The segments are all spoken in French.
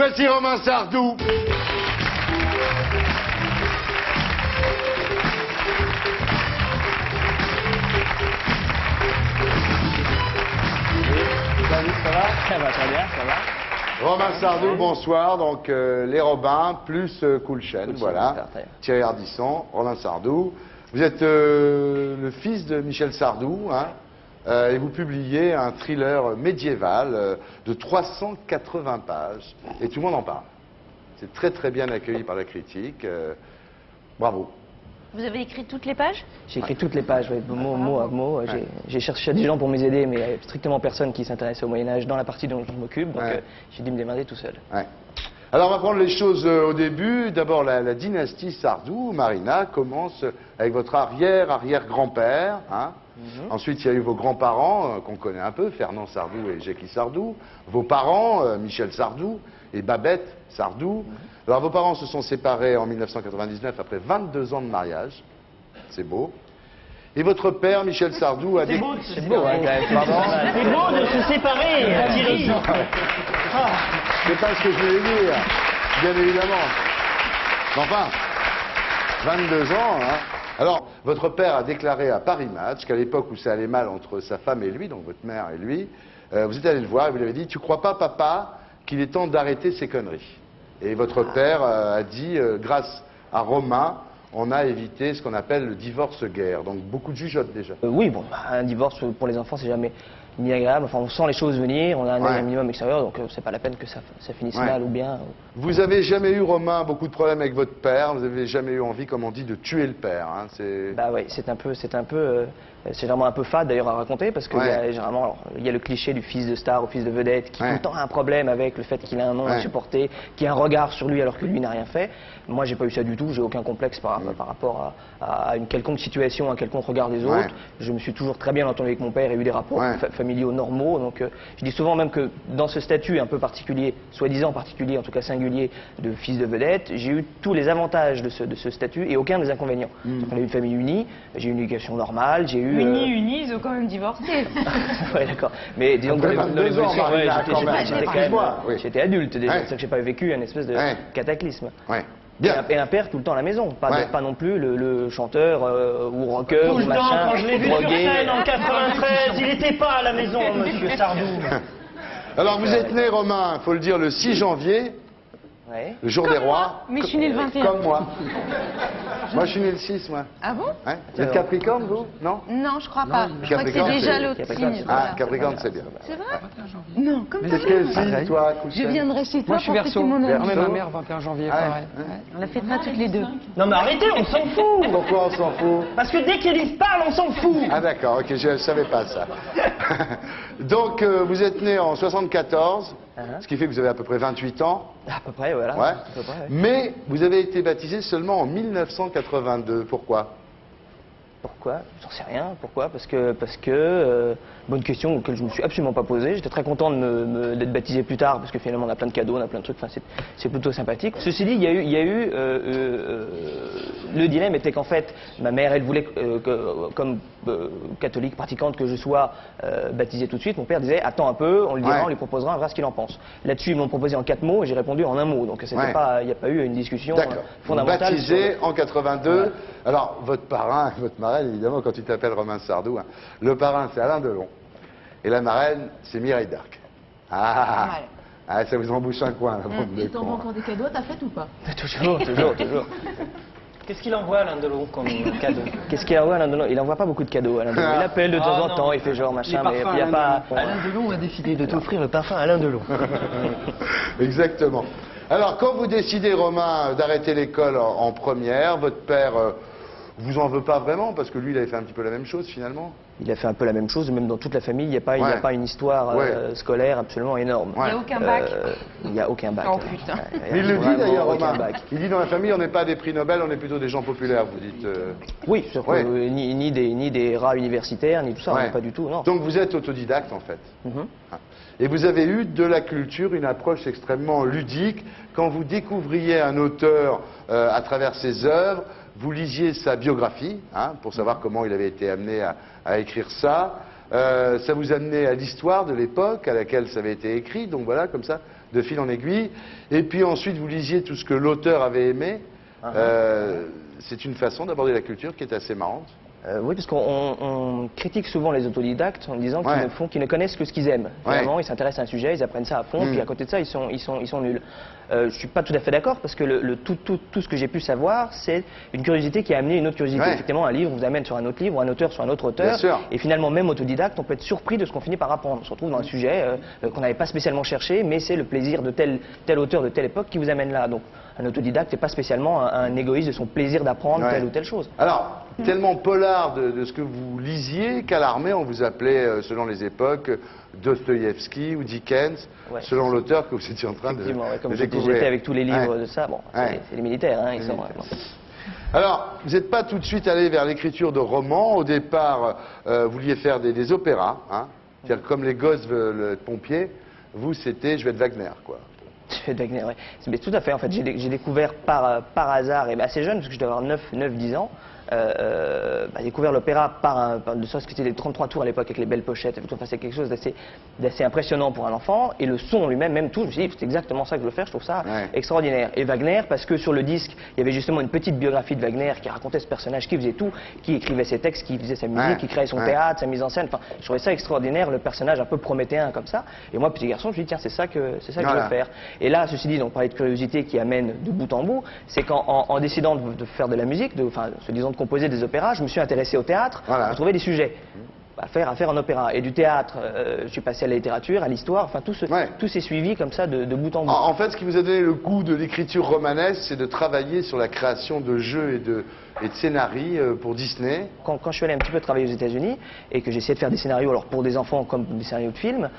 Voici Romain Sardou. Salut, ça va? Ça va très bien, ça va. Romain Sardou, bonsoir. Donc, les Robins plus Cool Chain, voilà. Thierry Ardisson, Romain Sardou. Vous êtes le fils de Michel Sardou, hein, et vous publiez un thriller médiéval de 380 pages. Et tout le monde en parle. C'est très très bien accueilli par la critique. Bravo. Vous avez écrit toutes les pages? J'ai écrit toutes les pages, ouais, mot à mot. J'ai cherché des gens pour m'aider, mais il n'y avait strictement personne qui s'intéressait au Moyen-Âge dans la partie dont je m'occupe, donc j'ai dû me démerder tout seul. Ouais. Alors on va prendre les choses au début. D'abord la dynastie Sardou, Marina, commence avec votre arrière-grand-père. Hein. Ensuite il y a eu vos grands-parents qu'on connaît un peu, Fernand Sardou et Jackie Sardou. Vos parents, Michel Sardou et Babette Sardou. Alors vos parents se sont séparés en 1999 après 22 ans de mariage. C'est beau. Et votre père, Michel Sardou, a C'est beau, c'est beau, hein, quand même. Pardon. C'est beau de se séparer, Thierry. C'est pas ce que je voulais dire, bien évidemment. Mais enfin, 22 ans, hein. Alors, votre père a déclaré à Paris Match qu'à l'époque où ça allait mal entre sa femme et lui, donc votre mère et lui, vous êtes allé le voir et vous lui avez dit « Tu crois pas, papa, qu'il est temps d'arrêter ces conneries ?» Et votre père a dit « Grâce à Romain, on a évité ce qu'on appelle le divorce-guerre ». Donc beaucoup de jugeotes déjà. Oui, bon, un divorce pour les enfants, c'est jamais ni agréable. Enfin, on sent les choses venir, on a un minimum extérieur, donc c'est pas la peine que ça finisse mal ou bien. Vous avez jamais eu, Romain, beaucoup de problèmes avec votre père. Vous avez jamais eu envie, comme on dit, de tuer le père. Hein. Bah oui, c'est vraiment un peu fade d'ailleurs à raconter parce que généralement, il y a le cliché du fils de star ou fils de vedette qui tout le temps a un problème avec le fait qu'il a un nom à supporter, qui a un regard sur lui alors que lui n'a rien fait. Moi, j'ai pas eu ça du tout. J'ai aucun complexe par rapport à une quelconque situation, à un quelconque regard des autres. Je me suis toujours très bien entendu avec mon père et eu des rapports familiaux normaux. Donc, je dis souvent même que dans ce statut un peu particulier, soi-disant particulier, en tout cas singulier, de fils de vedette, j'ai eu tous les avantages de ce statut et aucun des inconvénients. Donc, on a eu une famille unie, j'ai eu une éducation normale, j'ai eu... Unis, ils ont quand même divorcé. Ouais, d'accord. Mais disons que j'étais adulte déjà, c'est ça que j'ai pas vécu un espèce de cataclysme. Bien. Et un père tout le temps à la maison, pas non plus le chanteur ou rocker Tout ou le temps, machin, quand je l'ai vu sur drogué. scène en 93, il n'était pas à la maison, monsieur Sardou. Alors vous êtes né, Romain, il faut le dire, le 6 janvier, le jour des rois. Mais je suis né le 21. Comme moi. Moi, je suis né le 6, moi. Ah bon? Vous êtes Capricorne, vous? Non? Non, je crois pas. Je crois que c'est Capricorne, déjà c'est- l'autre signe. Ah, Capricorne, c'est bien. C'est vrai? Non, comme C'est quel signe, toi, Couchet? Je viendrai chez toi Moi, je suis pour fêter Verseau. mon Ma anniversaire. mère, 21 janvier, pareil. On la fêtera toutes les deux. Non mais arrêtez, on s'en fout. Pourquoi on s'en fout? Parce que dès qu'Élise parle, on s'en fout. Ah d'accord, ok, je ne savais pas ça. Donc, vous êtes né en 74, ce qui fait que vous avez à peu près 28 ans. À peu près, voilà. Ouais. À peu près, ouais. Mais vous avez été baptisé seulement en 1982. Pourquoi? Pourquoi? J'en sais rien. Pourquoi? Parce que bonne question auquel je me suis absolument pas posée. J'étais très content d'être baptisé plus tard parce que finalement on a plein de cadeaux, on a plein de trucs. Enfin, c'est plutôt sympathique. Ceci dit, il y a eu le dilemme était qu'en fait ma mère elle voulait comme catholique pratiquante que je sois baptisé tout de suite. Mon père disait attends un peu, on lui dira, on lui proposera, on verra ce qu'il en pense. Là-dessus ils m'ont proposé en 4 mots et j'ai répondu en un mot. Donc c'était pas, il n'y a pas eu une discussion fondamentale. Baptisé en 82. Alors votre parrain, votre marraine, évidemment, quand tu t'appelles Romain Sardou, hein, le parrain c'est Alain Delon et la marraine c'est Mireille d'Arc. Ah, ça vous embouche un coin. Et t'envoies encore des cadeaux à ta fête ou pas? Toujours. Qu'est-ce qu'il envoie Alain Delon comme cadeau? Qu'est-ce qu'il envoie Alain Delon? Il envoie pas beaucoup de cadeaux. Alain Delon. Il appelle de temps en temps, il fait genre machin, mais il n'y a pas. Alain Delon a décidé de t'offrir le parfum Alain Delon. Exactement. Alors, quand vous décidez, Romain, d'arrêter l'école en première, votre père vous en veut pas vraiment, parce que lui, il avait fait un petit peu la même chose, finalement. Il a fait un peu la même chose, même dans toute la famille, il n'y a pas une histoire scolaire absolument énorme. Il n'y a aucun bac. Il n'y a aucun bac. Oh putain. Mais il le dit d'ailleurs, aucun Romain. bac. Il dit dans la famille, on n'est pas des prix Nobel, on est plutôt des gens populaires, vous dites. Oui, surtout, ni des rats universitaires, ni tout ça, pas du tout, non. Donc vous êtes autodidacte, en fait. Et vous avez eu de la culture une approche extrêmement ludique. Quand vous découvriez un auteur à travers ses œuvres, vous lisiez sa biographie, pour savoir comment il avait été amené à écrire ça. Ça vous amenait à l'histoire de l'époque à laquelle ça avait été écrit. Donc voilà, comme ça, de fil en aiguille. Et puis ensuite, vous lisiez tout ce que l'auteur avait aimé. C'est une façon d'aborder la culture qui est assez marrante. Oui, parce qu'on critique souvent les autodidactes en disant qu'ils ne connaissent que ce qu'ils aiment. Finalement, ils s'intéressent à un sujet, ils apprennent ça à fond, puis à côté de ça, ils sont nuls. Je ne suis pas tout à fait d'accord, parce que tout ce que j'ai pu savoir, c'est une curiosité qui a amené une autre curiosité. Effectivement, un livre vous amène sur un autre livre, ou un auteur sur un autre auteur. Et finalement, même autodidacte, on peut être surpris de ce qu'on finit par apprendre. On se retrouve dans un sujet qu'on n'avait pas spécialement cherché, mais c'est le plaisir de tel auteur de telle époque qui vous amène là. Donc, un autodidacte n'est pas spécialement un égoïste de son plaisir d'apprendre telle ou telle chose. Alors, tellement polar de ce que vous lisiez qu'à l'armée, on vous appelait, selon les époques, Dostoïevski ou Dickens, selon l'auteur que vous étiez en train de découvrir. J'étais avec tous les livres de ça, bon, c'est les militaires, hein, ils sont... Alors, vous n'êtes pas tout de suite allé vers l'écriture de romans. Au départ, vous vouliez faire des opéras, hein, c'est-à-dire comme les gosses veulent être pompiers. Vous, c'était « je vais être Wagner », quoi. Je vais Wagner, oui. Mais tout à fait, en fait, j'ai découvert par hasard, et assez jeune, parce que je devais avoir 9-10 ans, découvert l'opéra de sorte que c'était les 33 tours à l'époque avec les belles pochettes. Enfin, c'est quelque chose d'assez impressionnant pour un enfant. Et le son lui-même, même tout, je me suis dit, c'est exactement ça que je veux faire, je trouve ça extraordinaire. Et Wagner, parce que sur le disque, il y avait justement une petite biographie de Wagner qui racontait ce personnage qui faisait tout, qui écrivait ses textes, qui faisait sa musique, qui créait son théâtre, sa mise en scène. Enfin, je trouvais ça extraordinaire, le personnage un peu prométhéen comme ça. Et moi, petit garçon, je me suis dit, tiens, c'est ça que je veux faire. Et là, ceci dit, on parlait de curiosité qui amène de bout en bout, c'est qu'en décidant de faire de la musique, se disant de composer des opéras, je me suis intéressé au théâtre pour trouver des sujets à faire en opéra. Et du théâtre, je suis passé à la littérature, à l'histoire, enfin tout s'est suivi comme ça de bout en bout. En fait, ce qui vous a donné le goût de l'écriture romanesque, c'est de travailler sur la création de jeux et de scénarios pour Disney. Quand je suis allé un petit peu travailler aux États-Unis et que j'ai essayé de faire des scénarios, alors pour des enfants comme des scénarios de films,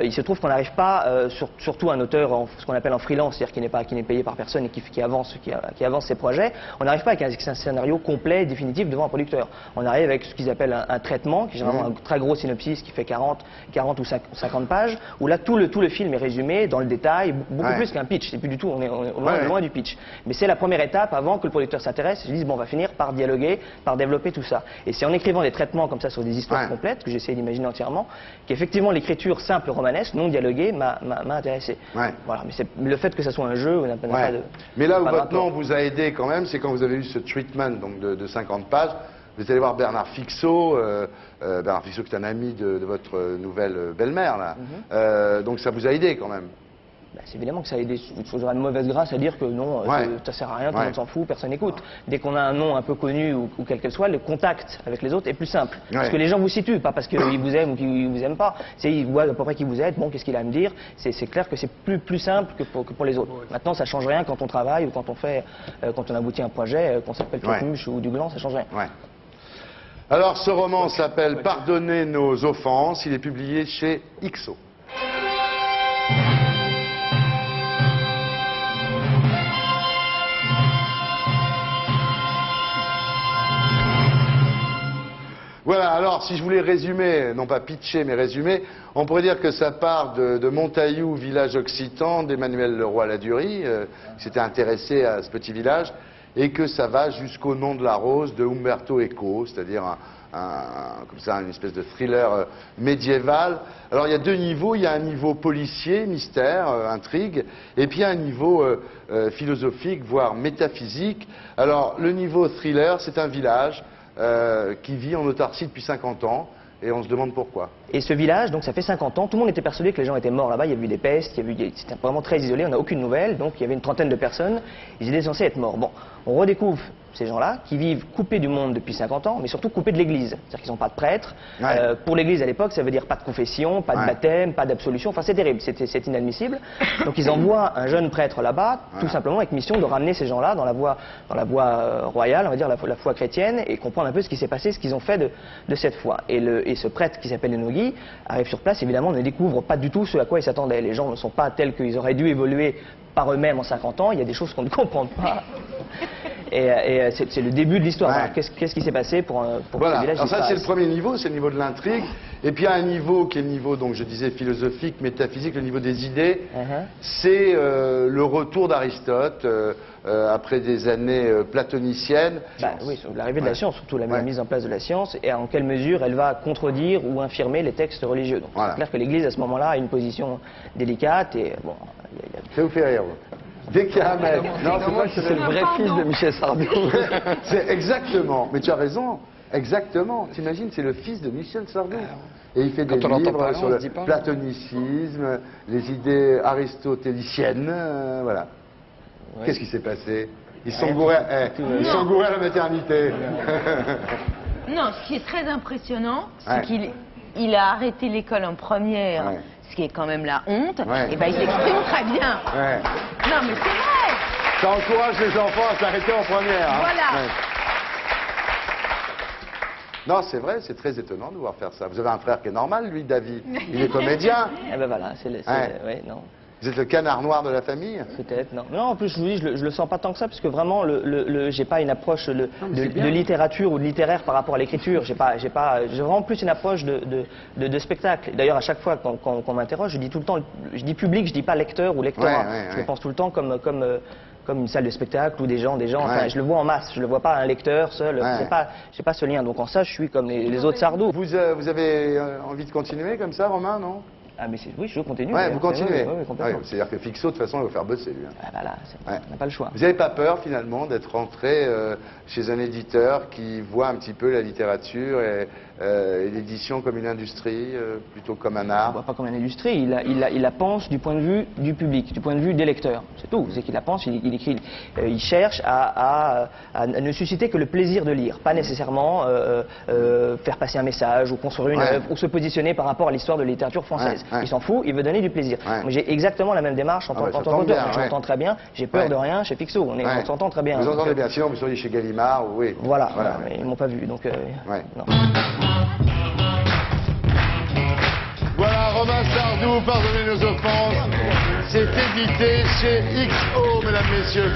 il se trouve qu'on n'arrive pas, surtout un auteur, ce qu'on appelle en freelance, c'est-à-dire qui n'est payé par personne et qui avance ses projets, on n'arrive pas avec un scénario complet, définitif devant un producteur. On arrive avec ce qu'ils appellent un traitement, qui est généralement un très gros synopsis qui fait 40 ou 50 pages, où là tout le film est résumé dans le détail, beaucoup plus qu'un pitch. C'est plus du tout, on est loin du pitch. Mais c'est la première étape avant que le producteur s'intéresse et se dise bon, on va finir par dialoguer, par développer tout ça. Et c'est en écrivant des traitements comme ça sur des histoires complètes, que j'essaie d'imaginer entièrement, qu'effectivement l'écriture simple romanesque, non dialoguée, m'a intéressé. Voilà, mais le fait que ça soit un jeu, on n'a pas de... Mais là où votre nom vous a aidé quand même, c'est quand vous avez eu ce treatment donc de 50 pages, vous allez voir Bernard Fixot, Bernard Fixot qui est un ami de votre nouvelle belle-mère, là. Donc ça vous a aidé quand même. C'est évidemment que ça a aidé. J'aurais de mauvaise grâce à dire que non, ça sert à rien, tout le monde s'en fout, personne n'écoute. Dès qu'on a un nom un peu connu ou quel qu'elle soit, le contact avec les autres est plus simple. Parce que les gens vous situent, pas parce qu'ils vous aiment ou qu'ils vous aiment pas. Ils voient à peu près qui vous êtes, bon, qu'est-ce qu'il a à me dire. C'est clair que c'est plus simple que pour les autres. Maintenant, ça change rien quand on travaille ou quand on aboutit à un projet, qu'on s'appelle Tucmuche ou du Gland, ça change rien. Alors, ce roman s'appelle Pardonnez nos offenses. Il est publié chez XO. Voilà, alors si je voulais résumer, non pas pitcher, mais résumer, on pourrait dire que ça part de Montaillou, village occitan, d'Emmanuel Leroy-Ladurie, qui s'était intéressé à ce petit village, et que ça va jusqu'au Nom de la Rose de Umberto Eco, c'est-à-dire comme ça, une espèce de thriller médiéval. Alors il y a deux niveaux, il y a un niveau policier, mystère, intrigue, et puis un niveau philosophique, voire métaphysique. Alors le niveau thriller, c'est un village qui vit en autarcie depuis 50 ans, et on se demande pourquoi. Et ce village, donc ça fait 50 ans, tout le monde était persuadé que les gens étaient morts là-bas, il y avait eu des pestes, c'était vraiment très isolé, on n'a aucune nouvelle, donc il y avait une trentaine de personnes, ils étaient censés être morts. Bon, on redécouvre ces gens-là qui vivent coupés du monde depuis 50 ans, mais surtout coupés de l'église. C'est-à-dire qu'ils n'ont pas de prêtre. Pour l'église à l'époque, ça veut dire pas de confession, pas de baptême, pas d'absolution. Enfin, c'est terrible, c'est inadmissible. Donc ils envoient un jeune prêtre là-bas, tout simplement avec mission de ramener ces gens-là dans la voie royale, on va dire la foi chrétienne, et comprendre un peu ce qui s'est passé, ce qu'ils ont fait de cette foi. Et ce prêtre qui s'appelle Enogi arrive sur place, évidemment, ne découvre pas du tout ce à quoi il s'attendait. Les gens ne sont pas tels qu'ils auraient dû évoluer par eux-mêmes en 50 ans. Il y a des choses qu'on ne comprend pas. Et c'est le début de l'histoire. Ouais. Alors, qu'est-ce qui s'est passé pour Voilà, que ce village alors ça c'est le disparaisse. premier niveau, c'est le niveau de l'intrigue. Et puis il y a un niveau qui est le niveau, donc je disais philosophique, métaphysique, le niveau des idées. C'est le retour d'Aristote après des années platoniciennes. Oui, sur l'arrivée de la science, surtout la Ouais. mise en place de la science, et en quelle mesure elle va contredire ou infirmer les textes religieux. Donc Voilà. c'est clair que l'Église à ce moment-là a une position délicate et bon, Ça vous fait rire, vous. Dès qu'il y a un mec... Non, c'est pas que C'est le vrai fils de Michel Sardou. C'est exactement, mais tu as raison, exactement. T'imagines, c'est le fils de Michel Sardou. Et il fait des Quand on l'entend livres parler, sur on le se dit pas. platonicisme, les idées aristotéliciennes, voilà. Ouais. Qu'est-ce qui s'est passé? Ils sont gourés, ils sont gourés à la maternité. Non, ce qui est très impressionnant, c'est Ouais. qu'il a arrêté l'école en première, Ouais. ce qui est quand même la honte. Ouais. Et ben il s'exprime très bien. Ouais. Non, mais c'est vrai. Ça encourage les enfants à s'arrêter en première. Hein. Voilà. Ouais. Non, c'est vrai, c'est très étonnant de voir faire ça. Vous avez un frère qui est normal, lui, David. Il est comédien. Eh ben voilà, c'est Ouais. ouais, non. Vous êtes le canard noir de la famille. Peut-être, non. Non, en plus, je vous dis, je le sens pas tant que ça, parce que vraiment, j'ai pas une approche de littérature ou de littéraire par rapport à l'écriture. J'ai vraiment plus une approche de spectacle. D'ailleurs, à chaque fois qu'on m'interroge, je dis tout le temps, je dis public, je dis pas lecteur ou lectorat. Ouais, Je ouais. le pense tout le temps comme une salle de spectacle ou des gens. Enfin, Ouais. je le vois en masse. Je le vois pas un lecteur seul. Ouais. J'ai pas ce lien. Donc en ça, je suis comme les autres Sardou. Vous avez envie de continuer comme ça, Romain, non? Ah mais oui, je continue. Ouais, d'ailleurs. vous continuez. Oui, complètement. Ouais, c'est-à-dire que Fixo, de toute façon, il va vous faire bosser, lui. Hein. Ah, voilà, Ouais. on n'a pas le choix. Vous n'avez pas peur, finalement, d'être rentré chez un éditeur qui voit un petit peu la littérature et l'édition comme une industrie, plutôt comme un Il ne art? voit pas comme une industrie, il la pense du point de vue du public, du point de vue des lecteurs. C'est tout, c'est qu'il la pense, il écrit, il cherche à ne susciter que le plaisir de lire, pas nécessairement faire passer un message ou construire une Ouais. œuvre ou se positionner par rapport à l'histoire de la littérature française. Ouais, ouais. Il s'en fout, il veut donner du plaisir. Ouais. Moi, j'ai exactement la même démarche en Ah ouais, tant j'entends qu'auteur. bien, Je ouais. m'entends très bien, j'ai peur Ouais. de rien chez Fixo, Ouais. on s'entend très bien. Vous Donc, entendez bien, sinon vous seriez chez Gallimard, oui. Voilà, Voilà. mais ils m'ont pas vu, donc Ouais. non. Voilà, Romain Sardou, pardonnez nos offenses. C'est édité chez XO, mesdames, messieurs.